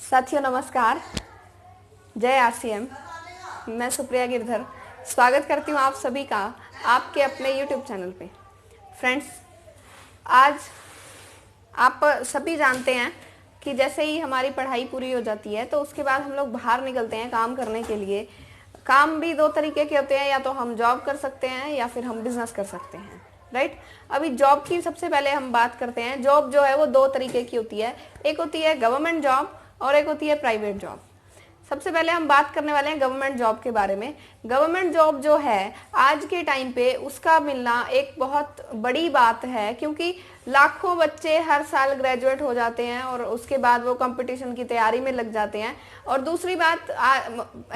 साथियों नमस्कार। जय आरसीएम। मैं सुप्रिया गिरधर स्वागत करती हूँ आप सभी का आपके अपने YouTube चैनल पे। फ्रेंड्स, आज आप सभी जानते हैं कि जैसे ही हमारी पढ़ाई पूरी हो जाती है तो उसके बाद हम लोग बाहर निकलते हैं काम करने के लिए। काम भी दो तरीके के होते हैं, या तो हम जॉब कर सकते हैं या फिर हम बिजनेस कर सकते हैं, राइट। अभी जॉब की सबसे पहले हम बात करते हैं। जॉब जो है वो दो तरीके की होती है, एक होती है गवर्नमेंट जॉब और एक होती है प्राइवेट जॉब। सबसे पहले हम बात करने वाले हैं गवर्नमेंट जॉब के बारे में। गवर्नमेंट जॉब जो है आज के टाइम पे उसका मिलना एक बहुत बड़ी बात है, क्योंकि लाखों बच्चे हर साल ग्रेजुएट हो जाते हैं और उसके बाद वो कंपटीशन की तैयारी में लग जाते हैं। और दूसरी बात,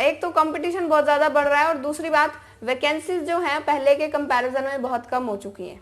एक तो कंपटीशन बहुत ज़्यादा बढ़ रहा है और दूसरी बात वैकेंसीज जो हैं पहले के कंपैरिजन में बहुत कम हो चुकी हैं,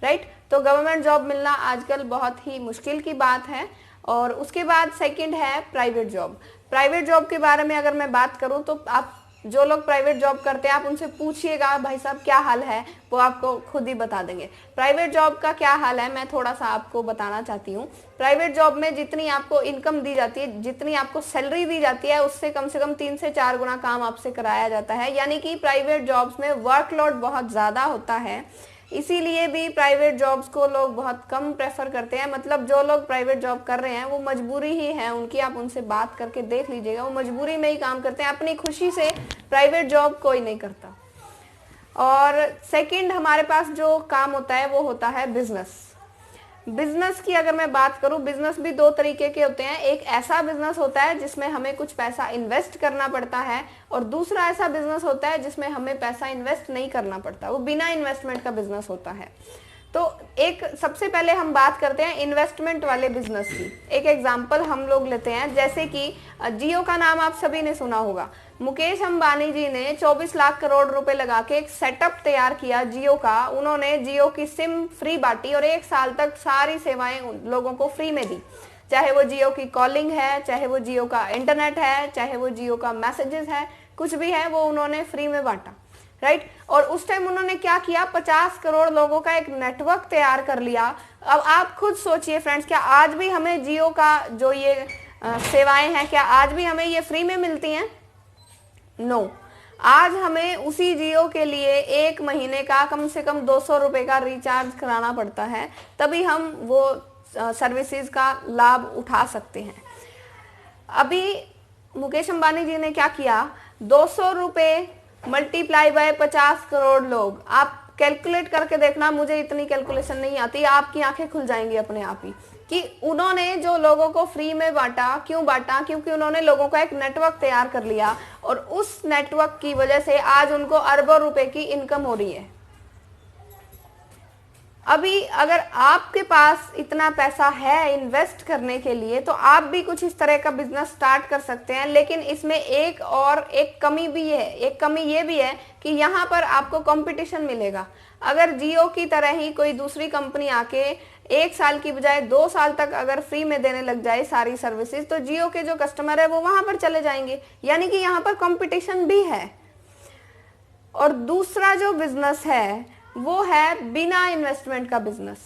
राइट। तो गवर्नमेंट जॉब मिलना आजकल बहुत ही मुश्किल की बात है। और उसके बाद सेकंड है प्राइवेट जॉब। प्राइवेट जॉब के बारे में अगर मैं बात करूं तो आप जो लोग प्राइवेट जॉब करते हैं आप उनसे पूछिएगा भाई साहब क्या हाल है, वो आपको खुद ही बता देंगे। प्राइवेट जॉब का क्या हाल है मैं थोड़ा सा आपको बताना चाहती हूँ। प्राइवेट जॉब में जितनी आपको इनकम दी जाती है, जितनी आपको सैलरी दी जाती है, उससे कम से कम 3 से 4 गुना काम आपसे कराया जाता है। यानी कि प्राइवेट जॉब्स में वर्कलोड बहुत ज़्यादा होता है, इसीलिए भी प्राइवेट जॉब्स को लोग बहुत कम प्रेफर करते हैं। मतलब जो लोग प्राइवेट जॉब कर रहे हैं वो मजबूरी ही है उनकी, आप उनसे बात करके देख लीजिएगा, वो मजबूरी में ही काम करते हैं, अपनी खुशी से प्राइवेट जॉब कोई नहीं करता। और सेकंड हमारे पास जो काम होता है वो होता है बिजनेस। बिजनेस की अगर मैं बात करूं, बिजनेस भी दो तरीके के होते हैं। एक ऐसा बिजनेस होता है जिसमें हमें कुछ पैसा इन्वेस्ट करना पड़ता है, और दूसरा ऐसा बिजनेस होता है जिसमें हमें पैसा इन्वेस्ट नहीं करना पड़ता, वो बिना इन्वेस्टमेंट का बिजनेस होता है। तो एक सबसे पहले हम बात करते हैं इन्वेस्टमेंट वाले बिजनेस की। एक एग्जांपल हम लोग लेते हैं, जैसे कि जियो का नाम आप सभी ने सुना होगा। मुकेश अंबानी जी ने 24 लाख करोड़ रुपए लगा के एक सेटअप तैयार किया जियो का। उन्होंने जियो की सिम फ्री बांटी और 1 साल तक सारी सेवाएं लोगों को फ्री में दी, चाहे वो जियो की कॉलिंग है, चाहे वो जियो का इंटरनेट है, चाहे वो जियो का मैसेजेस है, कुछ भी है वो उन्होंने फ्री में बांटा, राइट। और उस टाइम उन्होंने क्या किया, 50 करोड़ लोगों का एक नेटवर्क तैयार कर लिया। अब आप खुद सोचिए फ्रेंड्स, क्या आज भी हमें जियो का जो ये सेवाएं हैं, क्या आज भी हमें ये फ्री में मिलती हैं? नो। आज हमें उसी जियो के लिए 1 महीने का कम से कम 200 रुपए का रिचार्ज कराना पड़ता है, तभी हम वो सर्विसेज का लाभ उठा सकते हैं। अभी मुकेश अंबानी जी ने क्या किया, 200 रुपए मल्टीप्लाई बाय 50 करोड़ लोग। आप कैलकुलेट करके देखना, मुझे इतनी कैलकुलेशन नहीं आती, आपकी आंखें खुल जाएंगी अपने आप ही, कि उन्होंने जो लोगों को फ्री में बांटा, क्यों बांटा, क्योंकि उन्होंने लोगों का एक नेटवर्क तैयार कर लिया और उस नेटवर्क की वजह से आज उनको अरबों रुपए की इनकम हो रही है। अभी अगर आपके पास इतना पैसा है इन्वेस्ट करने के लिए तो आप भी कुछ इस तरह का बिजनेस स्टार्ट कर सकते हैं, लेकिन इसमें एक कमी भी है। एक कमी ये भी है कि यहाँ पर आपको कंपटीशन मिलेगा। अगर जियो की तरह ही कोई दूसरी कंपनी आके 1 साल की बजाय 2 साल तक अगर फ्री में देने लग जाए सारी सर्विसेज, तो जियो के जो कस्टमर है वो वहां पर चले जाएंगे, यानी कि यहाँ पर कंपटीशन भी है। और दूसरा जो बिजनेस है वो है बिना इन्वेस्टमेंट का बिजनेस।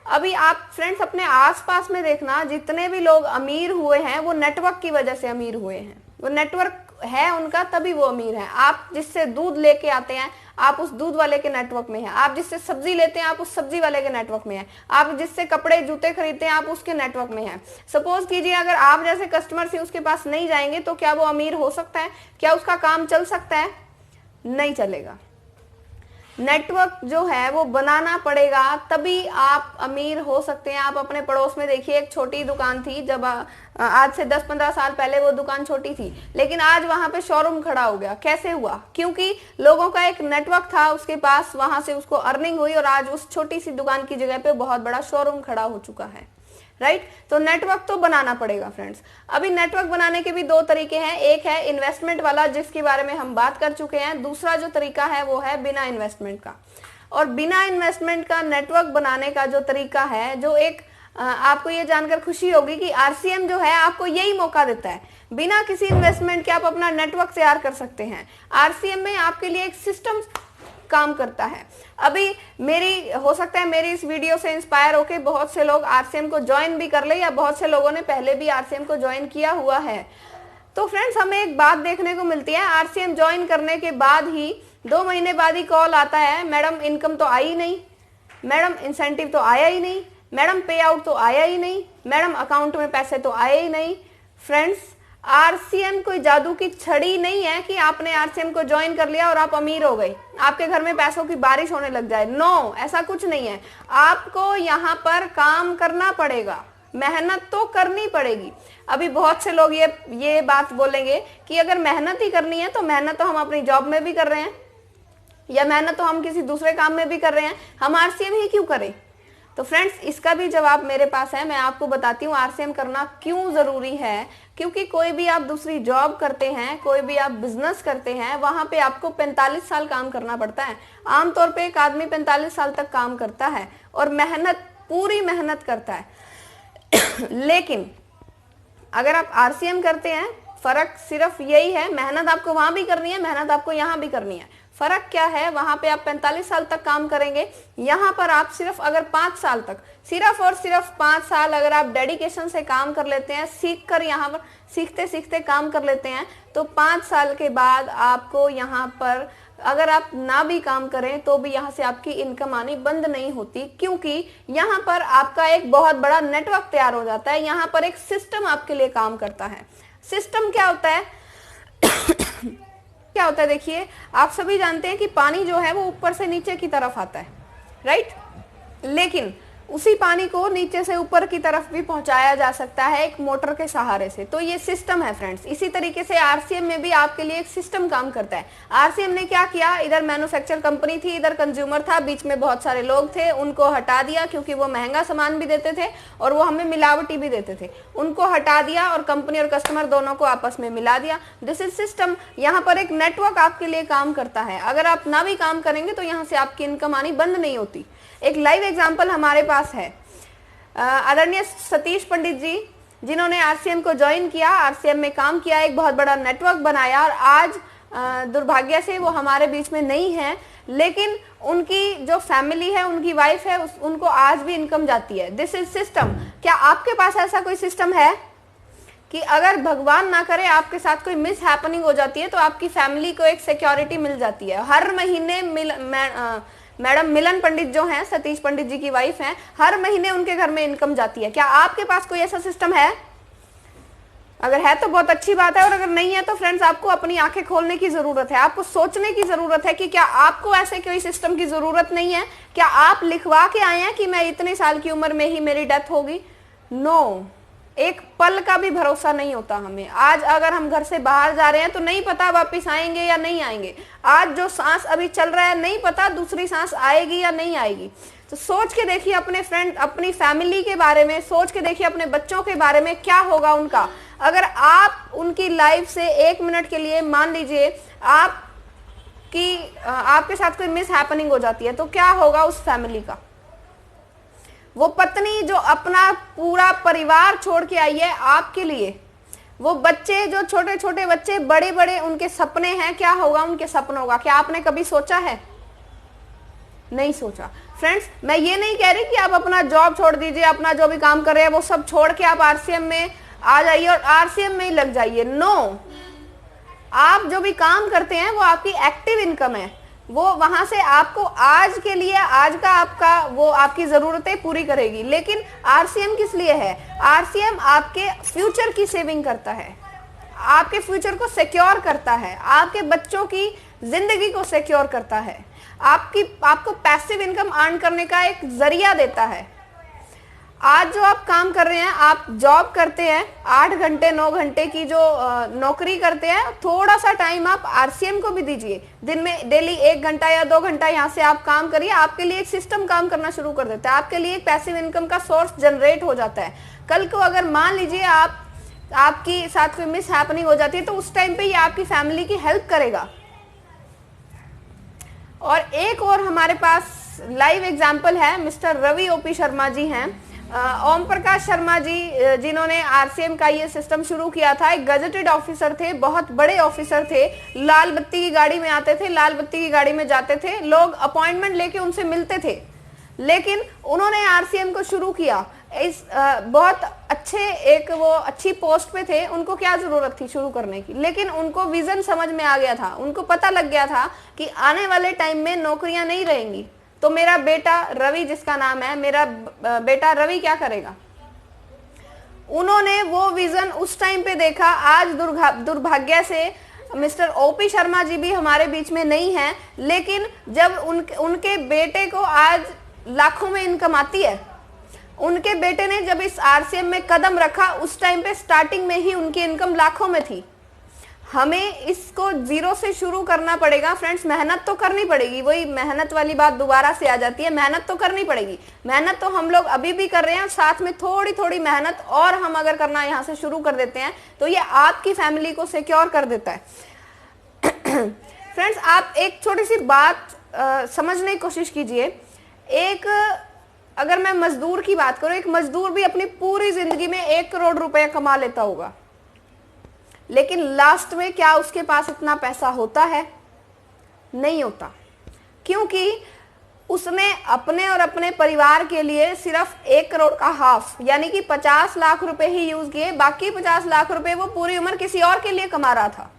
अभी आप फ्रेंड्स अपने आसपास में देखना, जितने भी लोग अमीर हुए हैं वो नेटवर्क की वजह से अमीर हुए हैं। वो नेटवर्क है उनका, तभी वो अमीर हैं। आप जिससे दूध लेके आते हैं आप उस दूध वाले के नेटवर्क में हैं, आप जिससे सब्जी लेते हैं आप उस सब्जी वाले के नेटवर्क में हैं, आप जिससे कपड़े जूते खरीदते हैं आप उसके नेटवर्क में हैं। सपोज कीजिए अगर आप जैसे कस्टमर से उसके पास नहीं जाएंगे तो क्या वो अमीर हो सकता है? क्या उसका काम चल सकता है? नहीं चलेगा। नेटवर्क जो है वो बनाना पड़ेगा, तभी आप अमीर हो सकते हैं। आप अपने पड़ोस में देखिए, एक छोटी दुकान थी, जब आज से 10-15 साल पहले वो दुकान छोटी थी, लेकिन आज वहां पे शोरूम खड़ा हो गया। कैसे हुआ? क्योंकि लोगों का एक नेटवर्क था उसके पास, वहां से उसको अर्निंग हुई और आज उस छोटी सी दुकान की जगह पे बहुत बड़ा शोरूम खड़ा हो चुका है, राइट। तो नेटवर्क तो बनाना पड़ेगा फ्रेंड्स। अभी नेटवर्क बनाने के भी दो तरीके हैं, एक है इन्वेस्टमेंट वाला जिसके बारे में हम बात कर चुके हैं, दूसरा जो तरीका है वो है बिना इन्वेस्टमेंट का। और बिना इन्वेस्टमेंट का नेटवर्क बनाने का जो तरीका है, जो एक आपको ये जानकर खुशी होगी कि आरसीएम जो है आपको यही मौका देता है, बिना किसी इन्वेस्टमेंट के आप अपना नेटवर्क तैयार कर सकते हैं। आरसीएम में आपके लिए एक काम करता है। अभी हो सकता है मेरी इस वीडियो से इंस्पायर होकर बहुत से लोग आरसीएम को ज्वाइन भी कर ले, या बहुत से लोगों ने पहले भी आरसीएम को ज्वाइन किया हुआ है। तो फ्रेंड्स, हमें एक बात देखने को मिलती है, आरसीएम ज्वाइन करने के बाद ही 2 महीने बाद ही कॉल आता है, मैडम इनकम तो आई ही नहीं, मैडम इंसेंटिव तो आया ही नहीं, मैडम पे आउट तो आया ही नहीं, मैडम अकाउंट में पैसे तो आए ही नहीं। फ्रेंड्स, आरसीएम कोई जादू की छड़ी नहीं है कि आपने आरसीएम को ज्वाइन कर लिया और आप अमीर हो गए, आपके घर में पैसों की बारिश होने लग जाए। नो, ऐसा कुछ नहीं है। आपको यहाँ पर काम करना पड़ेगा, मेहनत तो करनी पड़ेगी। अभी बहुत से लोग ये बात बोलेंगे कि अगर मेहनत ही करनी है तो मेहनत तो हम अपनी जॉब में भी कर रहे हैं, या मेहनत तो हम किसी दूसरे काम में भी कर रहे हैं, हम आरसीएम ही क्यों करें? तो फ्रेंड्स, इसका भी जवाब मेरे पास है। मैं आपको बताती हूँ आरसीएम करना क्यों जरूरी है। क्योंकि कोई भी आप दूसरी जॉब करते हैं, कोई भी आप बिजनेस करते हैं, वहां पे आपको 45 साल काम करना पड़ता है। आमतौर पे एक आदमी 45 साल तक काम करता है और पूरी मेहनत करता है। लेकिन अगर आप आरसीएम करते हैं, फर्क सिर्फ यही है, मेहनत आपको वहां भी करनी है, मेहनत आपको यहां भी करनी है। फर्क क्या है? वहां पे आप 45 साल तक काम करेंगे, यहाँ पर आप सिर्फ अगर 5 साल तक, सिर्फ और सिर्फ 5 साल अगर आप डेडिकेशन से काम कर लेते हैं, सीख कर यहाँ पर सीखते सीखते काम कर लेते हैं, तो 5 साल के बाद आपको यहाँ पर अगर आप ना भी काम करें तो भी यहाँ से आपकी इनकम आनी बंद नहीं होती, क्योंकि यहाँ पर आपका एक बहुत बड़ा नेटवर्क तैयार हो जाता है। यहाँ पर एक सिस्टम आपके लिए काम करता है। सिस्टम क्या होता है? क्या होता है, देखिए, आप सभी जानते हैं कि पानी जो है वो ऊपर से नीचे की तरफ आता है, राइट? लेकिन उसी पानी को नीचे से ऊपर की तरफ भी पहुंचाया जा सकता है एक मोटर के सहारे से। तो ये सिस्टम है फ्रेंड्स। इसी तरीके से आरसीएम में भी आपके लिए एक सिस्टम काम करता है। आरसीएम ने क्या किया, इधर मैन्युफैक्चर कंपनी थी, इधर कंज्यूमर था, बीच में बहुत सारे लोग थे, उनको हटा दिया क्योंकि वो महंगा सामान भी देते थे और वो हमें मिलावटी भी देते थे। उनको हटा दिया और कंपनी और कस्टमर दोनों को आपस में मिला दिया। This is system. यहाँ पर एक नेटवर्क आपके लिए काम करता है। अगर आप ना भी काम करेंगे तो यहाँ से आपकी इनकम आनी बंद नहीं होती। एक लाइव एग्जांपल हमारे पास है, आदरणीय सतीश पंडित जी, जिन्होंने आरसीएम को ज्वाइन किया, आरसीएम में काम किया, एक बहुत बड़ा नेटवर्क बनाया और आज दुर्भाग्य से वो हमारे बीच में नहीं है, लेकिन उनकी जो फैमिली है, उनकी वाइफ है, उनको आज भी इनकम जाती है। This is system. क्या आपके पास ऐसा कोई सिस्टम है कि अगर भगवान ना करे आपके साथ कोई मिस हैपनिंग हो जाती है तो आपकी फैमिली को एक सिक्योरिटी मिल जाती है? हर महीने मैडम मिलन पंडित जो हैं, सतीश पंडित जी की वाइफ हैं, हर महीने उनके घर में इनकम जाती है। क्या आपके पास कोई ऐसा सिस्टम है? अगर है तो बहुत अच्छी बात है, और अगर नहीं है तो फ्रेंड्स आपको अपनी आंखें खोलने की जरूरत है। आपको सोचने की जरूरत है कि क्या आपको ऐसे कोई सिस्टम की जरूरत नहीं है? क्या आप लिखवा के आए हैं कि मैं इतने साल की उम्र में ही मेरी डेथ होगी? नो, एक पल का भी भरोसा नहीं होता हमें। आज अगर हम घर से बाहर जा रहे हैं तो नहीं पता वापस आएंगे या नहीं आएंगे। आज जो सांस अभी चल रहा है नहीं पता दूसरी सांस आएगी या नहीं आएगी। तो सोच के देखिए अपने फ्रेंड, अपनी फैमिली के बारे में, सोच के देखिए अपने बच्चों के बारे में, क्या होगा उनका अगर आप उनकी लाइफ से 1 मिनट के लिए, मान लीजिए आपके साथ कोई मिस हैपनिंग हो जाती है, तो क्या होगा उस फैमिली का? वो पत्नी जो अपना पूरा परिवार छोड़ के आई है आपके लिए, वो बच्चे जो छोटे छोटे बच्चे, बड़े बड़े उनके सपने हैं, क्या होगा उनके सपनों का? क्या आपने कभी सोचा है? नहीं सोचा। फ्रेंड्स, मैं ये नहीं कह रही कि आप अपना जॉब छोड़ दीजिए, अपना जो भी काम कर रहे हैं वो सब छोड़ के आप आरसीएम में आ जाइए और आरसीएम में ही लग जाइए। नो, आप जो भी काम करते हैं वो आपकी एक्टिव इनकम है। वो वहां से आपको आज के लिए, आज का आपका, वो आपकी जरूरतें पूरी करेगी। लेकिन आरसीएम किस लिए है? आरसीएम आपके फ्यूचर की सेविंग करता है, आपके फ्यूचर को सिक्योर करता है, आपके बच्चों की जिंदगी को सिक्योर करता है, आपको पैसिव इनकम अर्न करने का एक जरिया देता है। आज जो आप काम कर रहे हैं, आप जॉब करते हैं, 8 घंटे 9 घंटे की जो नौकरी करते हैं, थोड़ा सा टाइम आप आरसीएम को भी दीजिए। दिन में डेली 1 घंटा या 2 घंटा यहाँ से आप काम करिए, आपके लिए एक सिस्टम काम करना शुरू कर देता है, आपके लिए एक पैसिव इनकम का सोर्स जनरेट हो जाता है। कल को अगर मान लीजिए आपकी साथ कोई मिस हैपनिंग हो जाती है तो उस टाइम पे ये आपकी फैमिली की हेल्प करेगा। और एक और हमारे पास लाइव एग्जाम्पल है, मिस्टर रवि ओपी शर्मा जी हैं। ओम प्रकाश शर्मा जी, जिन्होंने आरसीएम का ये सिस्टम शुरू किया था, एक गजेटेड ऑफिसर थे, बहुत बड़े ऑफिसर थे, लाल बत्ती की गाड़ी में आते थे, लाल बत्ती की गाड़ी में जाते थे, लोग अपॉइंटमेंट लेके उनसे मिलते थे। लेकिन उन्होंने आरसीएम को शुरू किया, इस बहुत अच्छे एक वो अच्छी पोस्ट पे थे, उनको क्या जरूरत थी शुरू करने की, लेकिन उनको विजन समझ में आ गया था, उनको पता लग गया था कि आने वाले टाइम में नौकरियां नहीं रहेंगी, तो मेरा बेटा रवि, जिसका नाम है, मेरा बेटा रवि क्या करेगा। उन्होंने वो विजन उस टाइम पे देखा। आज दुर्भाग्य से मिस्टर ओपी शर्मा जी भी हमारे बीच में नहीं है, लेकिन जब उनके बेटे को आज लाखों में इनकम आती है, उनके बेटे ने जब इस आरसीएम में कदम रखा, उस टाइम पे स्टार्टिंग में ही उनकी इनकम लाखों में थी। हमें इसको जीरो से शुरू करना पड़ेगा फ्रेंड्स, मेहनत तो करनी पड़ेगी, वही मेहनत वाली बात दोबारा से आ जाती है, मेहनत तो करनी पड़ेगी, मेहनत तो हम लोग अभी भी कर रहे हैं, साथ में थोड़ी थोड़ी मेहनत और हम अगर करना यहाँ से शुरू कर देते हैं तो ये आपकी फैमिली को सिक्योर कर देता है। फ्रेंड्स, आप एक छोटी सी बात समझने की कोशिश कीजिए। एक अगर मैं मजदूर की बात करूं, एक मजदूर भी अपनी पूरी जिंदगी में 1 करोड़ रुपए कमा लेता होगा, लेकिन लास्ट में क्या उसके पास इतना पैसा होता है? नहीं होता, क्योंकि उसने अपने और अपने परिवार के लिए सिर्फ 1 करोड़ का हाफ यानी कि 50 लाख रुपए ही यूज किए, बाकी 50 लाख रुपए वो पूरी उम्र किसी और के लिए कमा रहा था,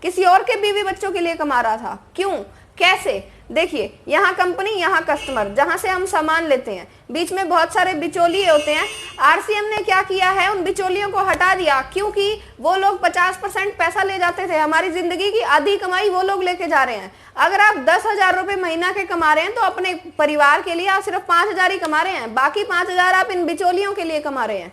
किसी और के बीवी बच्चों के लिए कमा रहा था। क्यों, कैसे? देखिए, यहाँ कंपनी, यहाँ कस्टमर, जहां से हम सामान लेते हैं, बीच में बहुत सारे बिचौलिए होते हैं। आरसीएम ने क्या किया है, उन बिचौलियों को हटा दिया, क्योंकि वो लोग 50% पैसा ले जाते थे, हमारी जिंदगी की आधी कमाई वो लोग लेके जा रहे हैं। अगर आप 10,000 रुपए महीना के कमा रहे हैं तो अपने परिवार के लिए आप सिर्फ 5,000 ही कमा रहे हैं, बाकी 5,000 आप इन बिचौलियों के लिए कमा रहे हैं।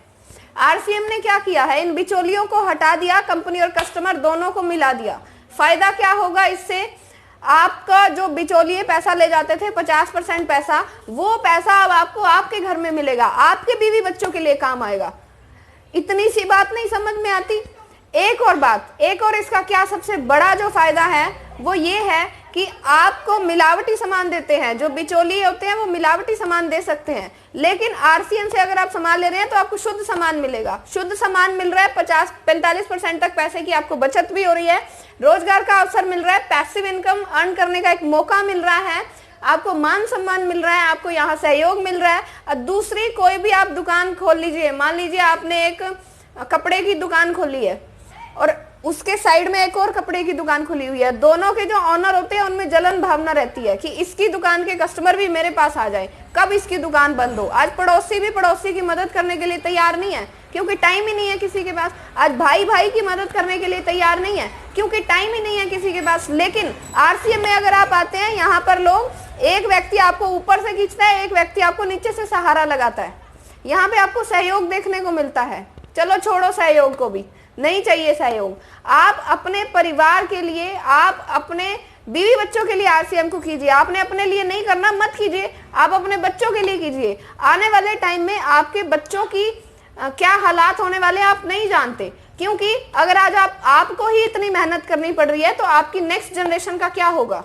आरसीएम ने क्या किया है, इन बिचौलियों को हटा दिया, कंपनी और कस्टमर दोनों को मिला दिया। फायदा क्या होगा इससे? आपका जो बिचौलिए पैसा ले जाते थे 50% पैसा, वो पैसा अब आपको आपके घर में मिलेगा, आपके बीवी बच्चों के लिए काम आएगा। इतनी सी बात नहीं समझ में आती? एक और बात, एक और इसका क्या सबसे बड़ा जो फायदा है वो ये है कि आपको मिलावटी सामान देते हैं, जो बिचौलिए होते हैं वो मिलावटी सामान दे सकते हैं, लेकिन आरसीएम से अगर आप सामान ले रहे हैं तो आपको शुद्ध सामान मिलेगा। शुद्ध सामान मिल रहा है, 50-45% तक पैसे की आपको बचत भी हो रही है, रोजगार का अवसर मिल रहा है, पैसिव इनकम अर्न करने का एक मौका मिल रहा है, आपको मान सम्मान मिल रहा है, आपको यहाँ सहयोग मिल रहा है। और दूसरी कोई भी आप दुकान खोल लीजिए, मान लीजिए आपने एक कपड़े की दुकान खोली है और उसके साइड में एक और कपड़े की दुकान खुली हुई है, दोनों के जो ऑनर होते हैं उनमें जलन भावना रहती है कि इसकी दुकान के कस्टमर भी मेरे पास आ जाए, कब इसकी दुकान बंद हो। आज पड़ोसी भी पड़ोसी की मदद करने के लिए तैयार नहीं है, क्योंकि टाइम ही नहीं है किसी के पास। आज भाई भाई की मदद करने के लिए तैयार नहीं है, क्योंकि टाइम ही नहीं है किसी के पास। लेकिन आरसीएम में अगर आप आते हैं, यहाँ पर लोग, एक व्यक्ति आपको ऊपर से खींचता है, एक व्यक्ति आपको नीचे से सहारा लगाता है, यहाँ पे आपको सहयोग देखने को मिलता है। चलो छोड़ो सहयोग को भी, नहीं चाहिए सहयोग, आप अपने परिवार के लिए, आप अपने बीवी बच्चों के लिए आरसीएम को कीजिए। आपने अपने लिए नहीं करना, मत कीजिए, आप अपने बच्चों के लिए कीजिए। आने वाले टाइम में आपके बच्चों की क्या हालात होने वाले आप नहीं जानते, क्योंकि अगर आज आपको ही इतनी मेहनत करनी पड़ रही है तो आपकी नेक्स्ट जनरेशन का क्या होगा।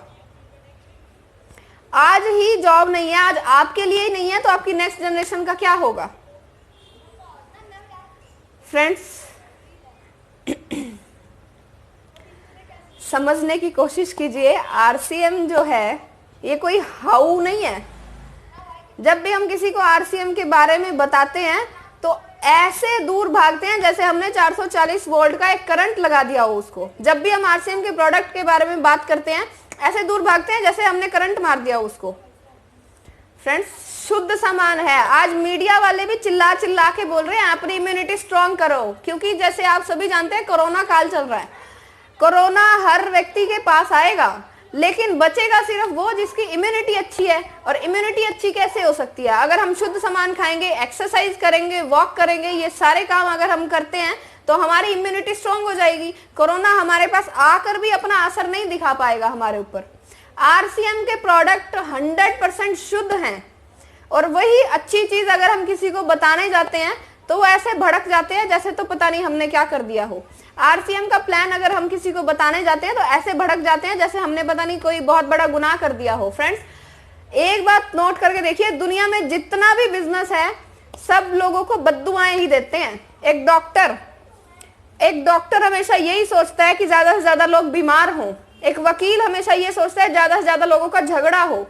आज ही जॉब नहीं है, आज आपके लिए ही नहीं है, तो आपकी नेक्स्ट जनरेशन का क्या होगा। फ्रेंड्स, समझने की कोशिश कीजिए, आरसीएम जो है ये कोई हाउ नहीं है। जब भी हम किसी को आरसीएम के बारे में बताते हैं तो ऐसे दूर भागते हैं जैसे हमने 440 वोल्ट का एक करंट लगा दिया हो उसको। जब भी हम आरसीएम के प्रोडक्ट के बारे में बात करते हैं ऐसे दूर भागते हैं जैसे हमने करंट मार दिया उसको। फ्रेंड्स, शुद्ध सामान है। आज मीडिया वाले भी चिल्ला चिल्ला के बोल रहे हैं अपनी इम्यूनिटी स्ट्रांग करो, क्योंकि जैसे आप सभी जानते हैं कोरोना काल चल रहा है। कोरोना हर व्यक्ति के पास आएगा, लेकिन बचेगा सिर्फ वो जिसकी इम्यूनिटी अच्छी है। और इम्यूनिटी अच्छी कैसे हो सकती है? अगर हम शुद्ध सामान खाएंगे, एक्सरसाइज करेंगे, वॉक करेंगे, ये सारे काम अगर हम करते हैं तो हमारी इम्यूनिटी स्ट्रांग हो जाएगी। कोरोना हमारे पास आकर भी अपना असर नहीं दिखा पाएगा हमारे ऊपर। आरसीएम के प्रोडक्ट 100% शुद्ध हैं, और वही अच्छी चीज अगर हम किसी को बताने जाते हैं तो वो ऐसे भड़क जाते हैं जैसे तो पता नहीं हमने क्या कर दिया हो। आरसीएम का प्लान अगर हम किसी को बताने जाते हैं तो ऐसे भड़क जाते हैं जैसे हमने पता नहीं कोई बहुत बड़ा गुनाह कर दिया हो। फ्रेंड्स, एक बात नोट करके देखिए, दुनिया में जितना भी बिजनेस है सब लोगों को बद्दुआएं ही देते हैं। एक डॉक्टर हमेशा यही सोचता है कि ज्यादा से ज्यादा लोग बीमार हों। एक वकील हमेशा ये सोचता है ज्यादा से ज्यादा लोगों का झगड़ा हो,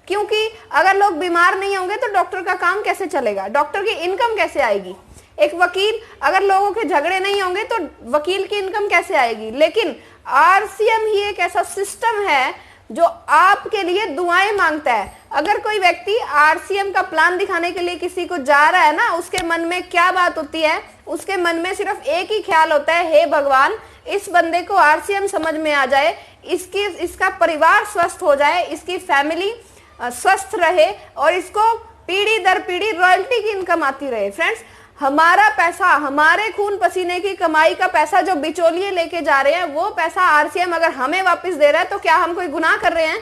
क्योंकि अगर लोग बीमार नहीं होंगे तो डॉक्टर का काम कैसे चलेगा, डॉक्टर की इनकम कैसे आएगी। एक वकील, अगर लोगों के झगड़े नहीं होंगे तो वकील की इनकम कैसे आएगी। लेकिन आरसीएम ही एक ऐसा सिस्टम है जो आपके लिए दुआएं मांगता है। अगर कोई व्यक्ति आरसीएम का प्लान दिखाने के लिए किसी को जा रहा है ना, उसके मन में क्या बात होती है, उसके मन में सिर्फ एक ही ख्याल होता है, हे भगवान इस बंदे को आरसीएम समझ में आ जाए, इसका परिवार स्वस्थ हो जाए, इसकी फैमिली स्वस्थ रहे और इसको पीढ़ी दर पीढ़ी रॉयल्टी की इनकम आती रहे। फ्रेंड्स, हमारा पैसा, हमारे खून पसीने की कमाई का पैसा जो बिचौलिए लेके जा रहे हैं, वो पैसा आरसीएम अगर हमें वापस दे रहा है तो क्या हम कोई गुनाह कर रहे हैं?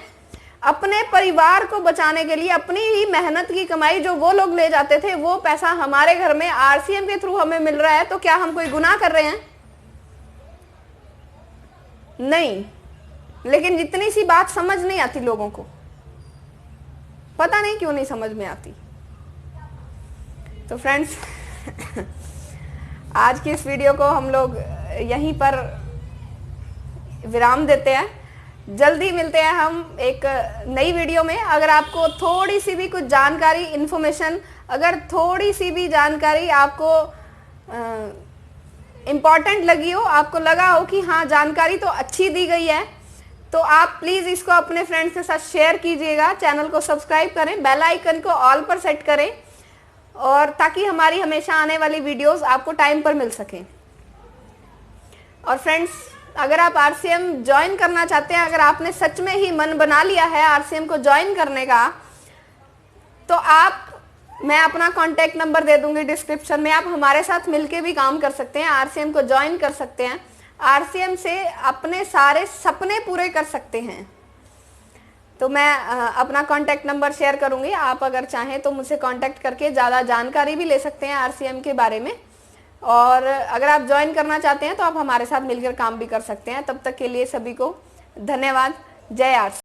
अपने परिवार को बचाने के लिए अपनी ही मेहनत की कमाई जो वो लोग ले जाते थे, वो पैसा हमारे घर में आरसीएम के थ्रू हमें मिल रहा है, तो क्या हम कोई गुनाह कर रहे हैं? नहीं। लेकिन जितनी सी बात समझ नहीं आती लोगों को, पता नहीं क्यों नहीं समझ में आती। तो फ्रेंड्स, आज की इस वीडियो को हम लोग यहीं पर विराम देते हैं। जल्दी मिलते हैं हम एक नई वीडियो में। अगर आपको थोड़ी सी भी कुछ जानकारी, इन्फॉर्मेशन, अगर थोड़ी सी भी जानकारी आपको इम्पॉर्टेंट लगी हो, आपको लगा हो कि हाँ जानकारी तो अच्छी दी गई है, तो आप प्लीज़ इसको अपने फ्रेंड्स के साथ शेयर कीजिएगा। चैनल को सब्सक्राइब करें, बेल आइकन को ऑल पर सेट करें, और ताकि हमारी हमेशा आने वाली वीडियोस आपको टाइम पर मिल सकें। और फ्रेंड्स, अगर आप आरसीएम ज्वाइन करना चाहते हैं, अगर आपने सच में ही मन बना लिया है आरसीएम को ज्वाइन करने का, तो मैं अपना कॉन्टैक्ट नंबर दे दूंगी डिस्क्रिप्शन में। आप हमारे साथ मिलके भी काम कर सकते हैं, आरसीएम को ज्वाइन कर सकते हैं, आरसीएम से अपने सारे सपने पूरे कर सकते हैं। तो मैं अपना कॉन्टैक्ट नंबर शेयर करूंगी, आप अगर चाहें तो मुझसे कॉन्टैक्ट करके ज़्यादा जानकारी भी ले सकते हैं आरसीएम के बारे में। और अगर आप ज्वाइन करना चाहते हैं तो आप हमारे साथ मिलकर काम भी कर सकते हैं। तब तक के लिए सभी को धन्यवाद। जय आरसीएम।